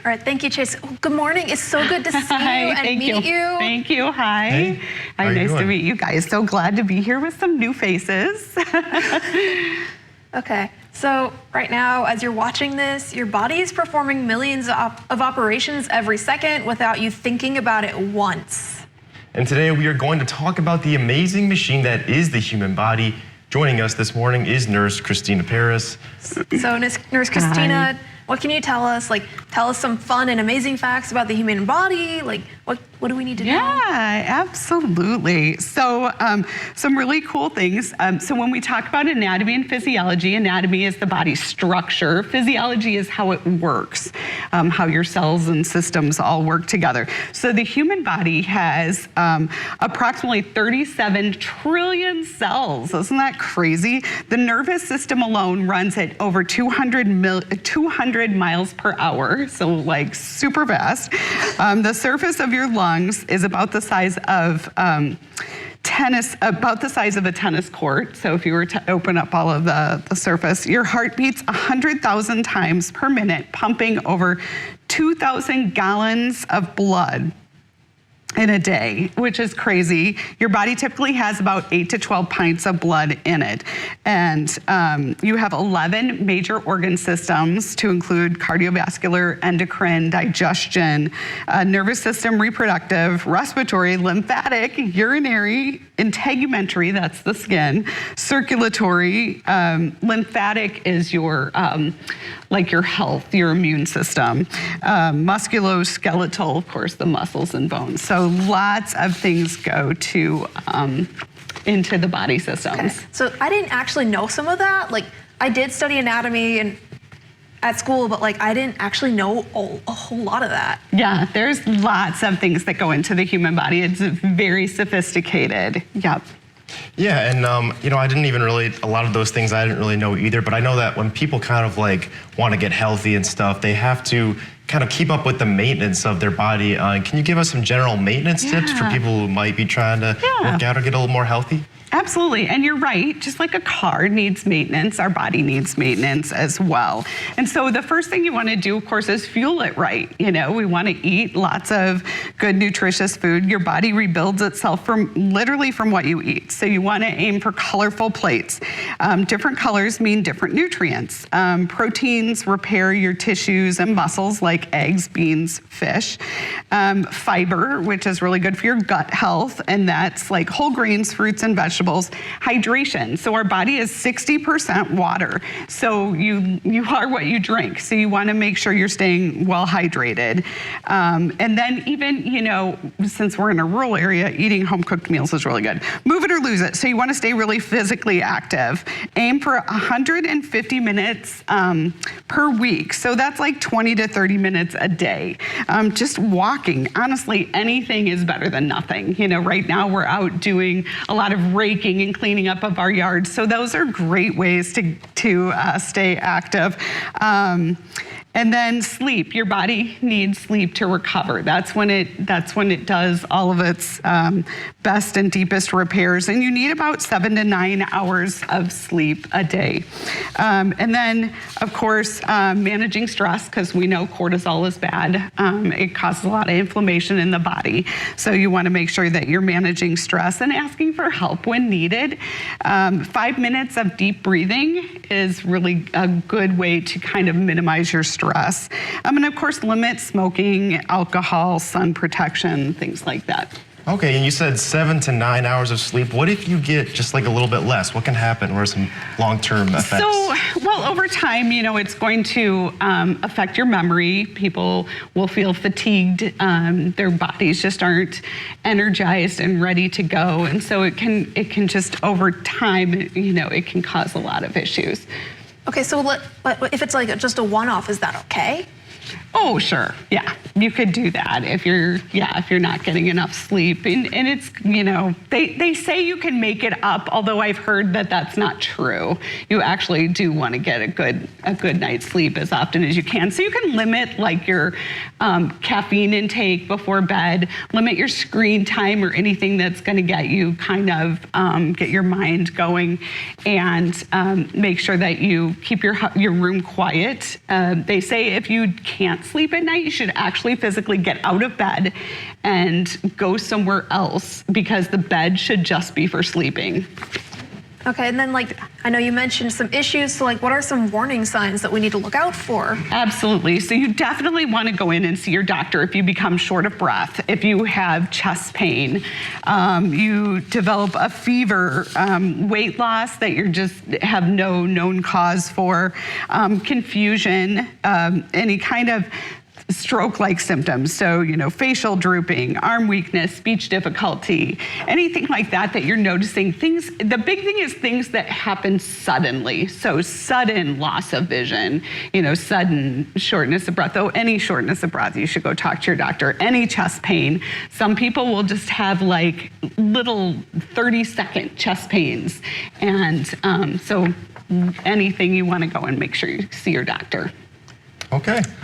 All right, thank you, Chase. Good morning. It's so good to see you and meet you. Thank you. Hi. Hey. Hi, nice to meet you guys. So glad to be here with some new faces. Okay, so right now, as you're watching this, your body is performing millions of operations every second without you thinking about it once. And today we are going to talk about the amazing machine that is the human body. Joining us this morning is Nurse Christina Paris. So Nurse Christina, what can you tell us? Tell us some fun and amazing facts about the human body. What do we need to know? Yeah, absolutely. So some really cool things. So when we talk about anatomy and physiology, anatomy is the body's structure. Physiology is how it works, how your cells and systems all work together. So the human body has approximately 37 trillion cells. Isn't that crazy? The nervous system alone runs at over 200 miles per hour, so like super fast. The surface of your lungs is about the size of a tennis court. So if you were to open up all of the surface, your heart beats 100,000 times per minute, pumping over 2,000 gallons of blood in a day, which is crazy. Your body typically has about 8 to 12 pints of blood in it. And you have 11 major organ systems to include cardiovascular, endocrine, digestion, nervous system, reproductive, respiratory, lymphatic, urinary, integumentary, that's the skin, circulatory, lymphatic is your, like your health, your immune system, musculoskeletal, of course, the muscles and bones. So lots of things go to into the body systems. Okay. So I didn't actually know some of that. I did study anatomy at school, but I didn't actually know a whole lot of that. Yeah, there's lots of things that go into the human body. It's very sophisticated. Yep. Yeah, and I didn't even really, a lot of those things I didn't really know either, but I know that when people kind of want to get healthy and stuff, they have to kind of keep up with the maintenance of their body. Can you give us some general maintenance tips for people who might be trying to work out or get a little more healthy? Absolutely, and you're right, just like a car needs maintenance, our body needs maintenance as well. And so the first thing you wanna do, of course, is fuel it right. We wanna eat lots of good, nutritious food. Your body rebuilds itself literally from what you eat. So you wanna aim for colorful plates. Different colors mean different nutrients. Proteins repair your tissues and muscles like eggs, beans, fish. Fiber, which is really good for your gut health, and that's like whole grains, fruits, and vegetables. Hydration. So our body is 60% water. So you are what you drink. So you want to make sure you're staying well hydrated. And then even, since we're in a rural area, eating home cooked meals is really good. Move it or lose it. So you want to stay really physically active. Aim for 150 minutes per week. So that's like 20 to 30 minutes a day. Just walking. Honestly, anything is better than nothing. Right now we're out doing a lot of raking and cleaning up of our yards. So those are great ways to stay active. And then sleep. Your body needs sleep to recover. That's when it does all of its best and deepest repairs. And you need about 7 to 9 hours of sleep a day. And then, of course, managing stress, because we know cortisol is bad. It causes a lot of inflammation in the body. So you want to make sure that you're managing stress and asking for help when needed. 5 minutes of deep breathing is really a good way to kind of minimize your stress. And of course, limit smoking, alcohol, sun protection, things like that. Okay, and you said 7 to 9 hours of sleep. What if you get just a little bit less? What can happen? What are some long-term effects? So, well, over time, it's going to affect your memory. People will feel fatigued. Their bodies just aren't energized and ready to go. And so it can just, over time, it can cause a lot of issues. Okay, so if it's just a one-off, is that okay? Oh, sure. Yeah, you could do that if you're not getting enough sleep. And it's, they say you can make it up, although I've heard that that's not true. You actually do want to get a good night's sleep as often as you can. So you can limit your caffeine intake before bed, limit your screen time or anything that's going to get you get your mind going, and make sure that you keep your room quiet. They say if you can't can't sleep at night, you should actually physically get out of bed and go somewhere else, because the bed should just be for sleeping. Okay, and then like, I know you mentioned some issues, so like what are some warning signs that we need to look out for? Absolutely. So you definitely want to go in and see your doctor if you become short of breath, if you have chest pain, you develop a fever, weight loss that you just have no known cause for, confusion, any kind of stroke-like symptoms. So, facial drooping, arm weakness, speech difficulty, anything like that that you're noticing. The big thing is things that happen suddenly. So sudden loss of vision, sudden shortness of breath. Any shortness of breath, you should go talk to your doctor. Any chest pain. Some people will just have like little 30-second chest pains. And so anything, you want to go and make sure you see your doctor. Okay.